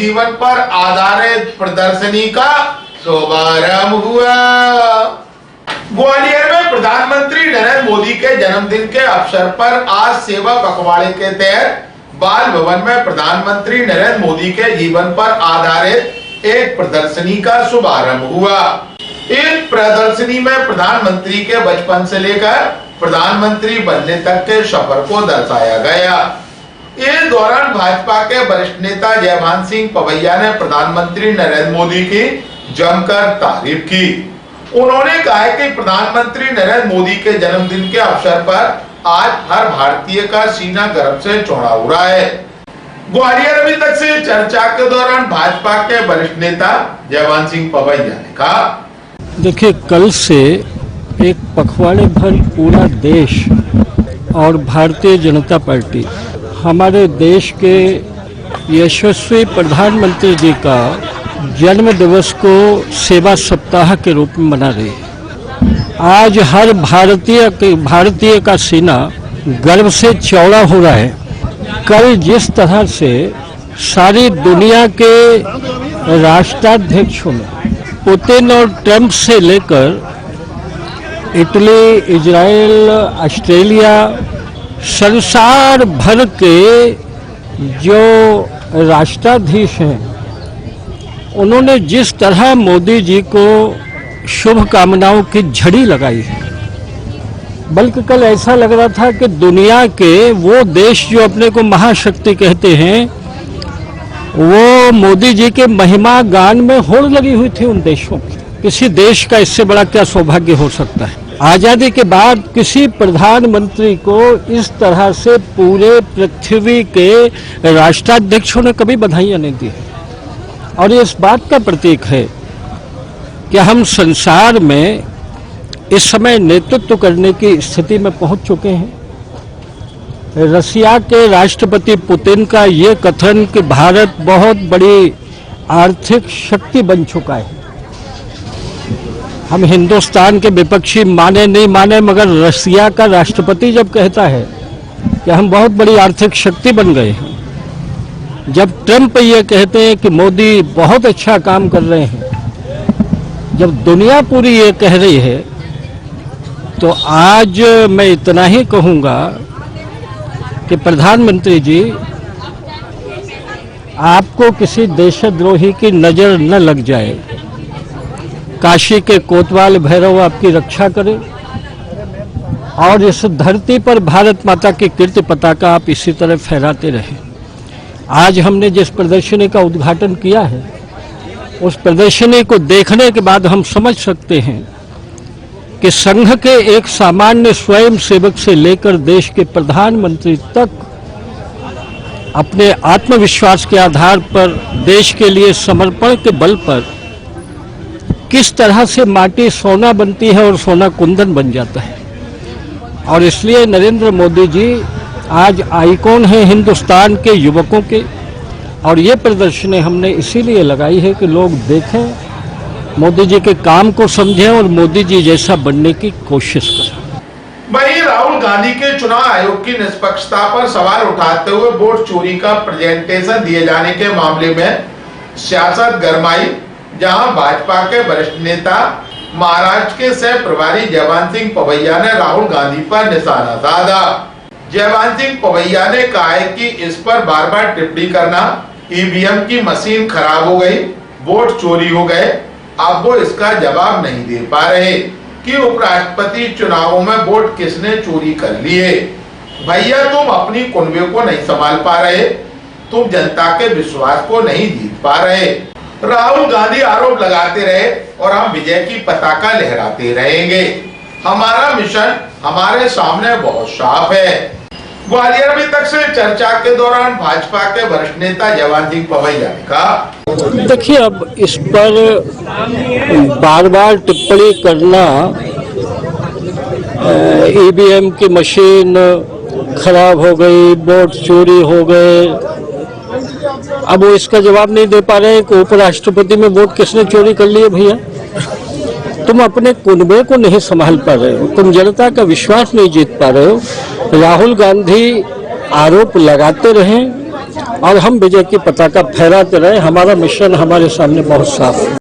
जीवन पर आधारित प्रदर्शनी का शुभारंभ हुआ। ग्वालियर में प्रधानमंत्री नरेंद्र मोदी के जन्मदिन के अवसर पर आज सेवा पखवाड़े के तहत बाल भवन में प्रधानमंत्री नरेंद्र मोदी के जीवन पर आधारित एक प्रदर्शनी का शुभारंभ हुआ। इस प्रदर्शनी में प्रधानमंत्री के बचपन से लेकर प्रधानमंत्री बनने तक के सफर को दर्शाया गया। इस दौरान भाजपा के वरिष्ठ नेता जयभान सिंह पवैया ने प्रधानमंत्री नरेंद्र मोदी की जमकर तारीफ की। उन्होंने कहा कि प्रधानमंत्री नरेंद्र मोदी के जन्मदिन के अवसर पर आज हर भारतीय का सीना गर्व से चौड़ा हो रहा है। ग्वालियर अभी तक से चर्चा के दौरान भाजपा के वरिष्ठ नेता जयभान सिंह पवैया ने कहा, देखिए, कल से एक पखवाड़े भर पूरा देश और भारतीय जनता पार्टी हमारे देश के यशस्वी प्रधानमंत्री जी का जन्म दिवस को सेवा सप्ताह के रूप में मना रही है। आज हर भारतीय का सीना गर्व से चौड़ा हो रहा है। कल जिस तरह से सारी दुनिया के राष्ट्राध्यक्षों ने पुतिन और ट्रंप से लेकर इटली, इजराइल, ऑस्ट्रेलिया, संसार भर के जो राष्ट्राधीश हैं, उन्होंने जिस तरह मोदी जी को शुभकामनाओं की झड़ी लगाई है, बल्कि कल ऐसा लग रहा था कि दुनिया के वो देश जो अपने को महाशक्ति कहते हैं, वो मोदी जी के महिमा गान में होड़ लगी हुई थी उन देशों की। किसी देश का इससे बड़ा क्या सौभाग्य हो सकता है। आजादी के बाद किसी प्रधानमंत्री को इस तरह से पूरे पृथ्वी के राष्ट्राध्यक्षों ने कभी बधाइयां नहीं दी। और ये इस बात का प्रतीक है कि हम संसार में इस समय नेतृत्व करने की स्थिति में पहुंच चुके हैं। रसिया के राष्ट्रपति पुतिन का ये कथन कि भारत बहुत बड़ी आर्थिक शक्ति बन चुका है, हम हिंदुस्तान के विपक्षी माने नहीं माने, मगर रसिया का राष्ट्रपति जब कहता है कि हम बहुत बड़ी आर्थिक शक्ति बन गए हैं, जब ट्रंप ये कहते हैं कि मोदी बहुत अच्छा काम कर रहे हैं, जब दुनिया पूरी ये कह रही है, तो आज मैं इतना ही कहूँगा कि प्रधानमंत्री जी, आपको किसी देशद्रोही की नज़र न लग जाए। काशी के कोतवाल भैरव आपकी रक्षा करें और इस धरती पर भारत माता की कीर्ति पताका आप इसी तरह फहराते रहें। आज हमने जिस प्रदर्शनी का उद्घाटन किया है, उस प्रदर्शनी को देखने के बाद हम समझ सकते हैं कि संघ के एक सामान्य स्वयं सेवक से लेकर देश के प्रधानमंत्री तक अपने आत्मविश्वास के आधार पर देश के लिए समर्पण के बल पर किस तरह से माटी सोना बनती है और सोना कुंदन बन जाता है। और इसलिए नरेंद्र मोदी जी आज आइकॉन है हिंदुस्तान के युवकों के। और ये प्रदर्शनी हमने इसीलिए लगाई है कि लोग देखें, मोदी जी के काम को समझें और मोदी जी जैसा बनने की कोशिश करें। वहीं राहुल गांधी के चुनाव आयोग की निष्पक्षता पर सवाल उठाते हुए वोट चोरी का प्रेजेंटेशन दिए जाने के मामले में सियासत गरमाई, जहां भाजपा के वरिष्ठ नेता महाराष्ट्र के सह प्रभारी जयभान सिंह पवैया ने राहुल गांधी पर निशाना साधा। जयभान सिंह पवैया ने कहा है कि इस पर बार बार टिप्पणी करना, ईवीएम की मशीन खराब हो गई, वोट चोरी हो गए, अब वो इसका जवाब नहीं दे पा रहे कि उपराष्ट्रपति चुनावों में वोट किसने चोरी कर लिए। भैया, तुम अपनी कुनबे को नहीं संभाल पा रहे, तुम जनता के विश्वास को नहीं जीत पा रहे। राहुल गांधी आरोप लगाते रहे और हम विजय की पताका लहराते रहेंगे। हमारा मिशन हमारे सामने बहुत साफ है। ग्वालियर में तक से चर्चा के दौरान भाजपा के वरिष्ठ नेता जयभान सिंह पवैया ने कहा, देखिए, अब इस पर बार बार टिप्पणी करना, ईवीएम की मशीन खराब हो गई, वोट चोरी हो गए, अब वो इसका जवाब नहीं दे पा रहे हैं कि उपराष्ट्रपति में वोट किसने चोरी कर लिए। भैया, तुम अपने कुनबे को नहीं संभाल पा रहे हो, तुम जनता का विश्वास नहीं जीत पा रहे हो। राहुल गांधी आरोप लगाते रहें और हम विजय की पताका फहराते रहे। हमारा मिशन हमारे सामने बहुत साफ है।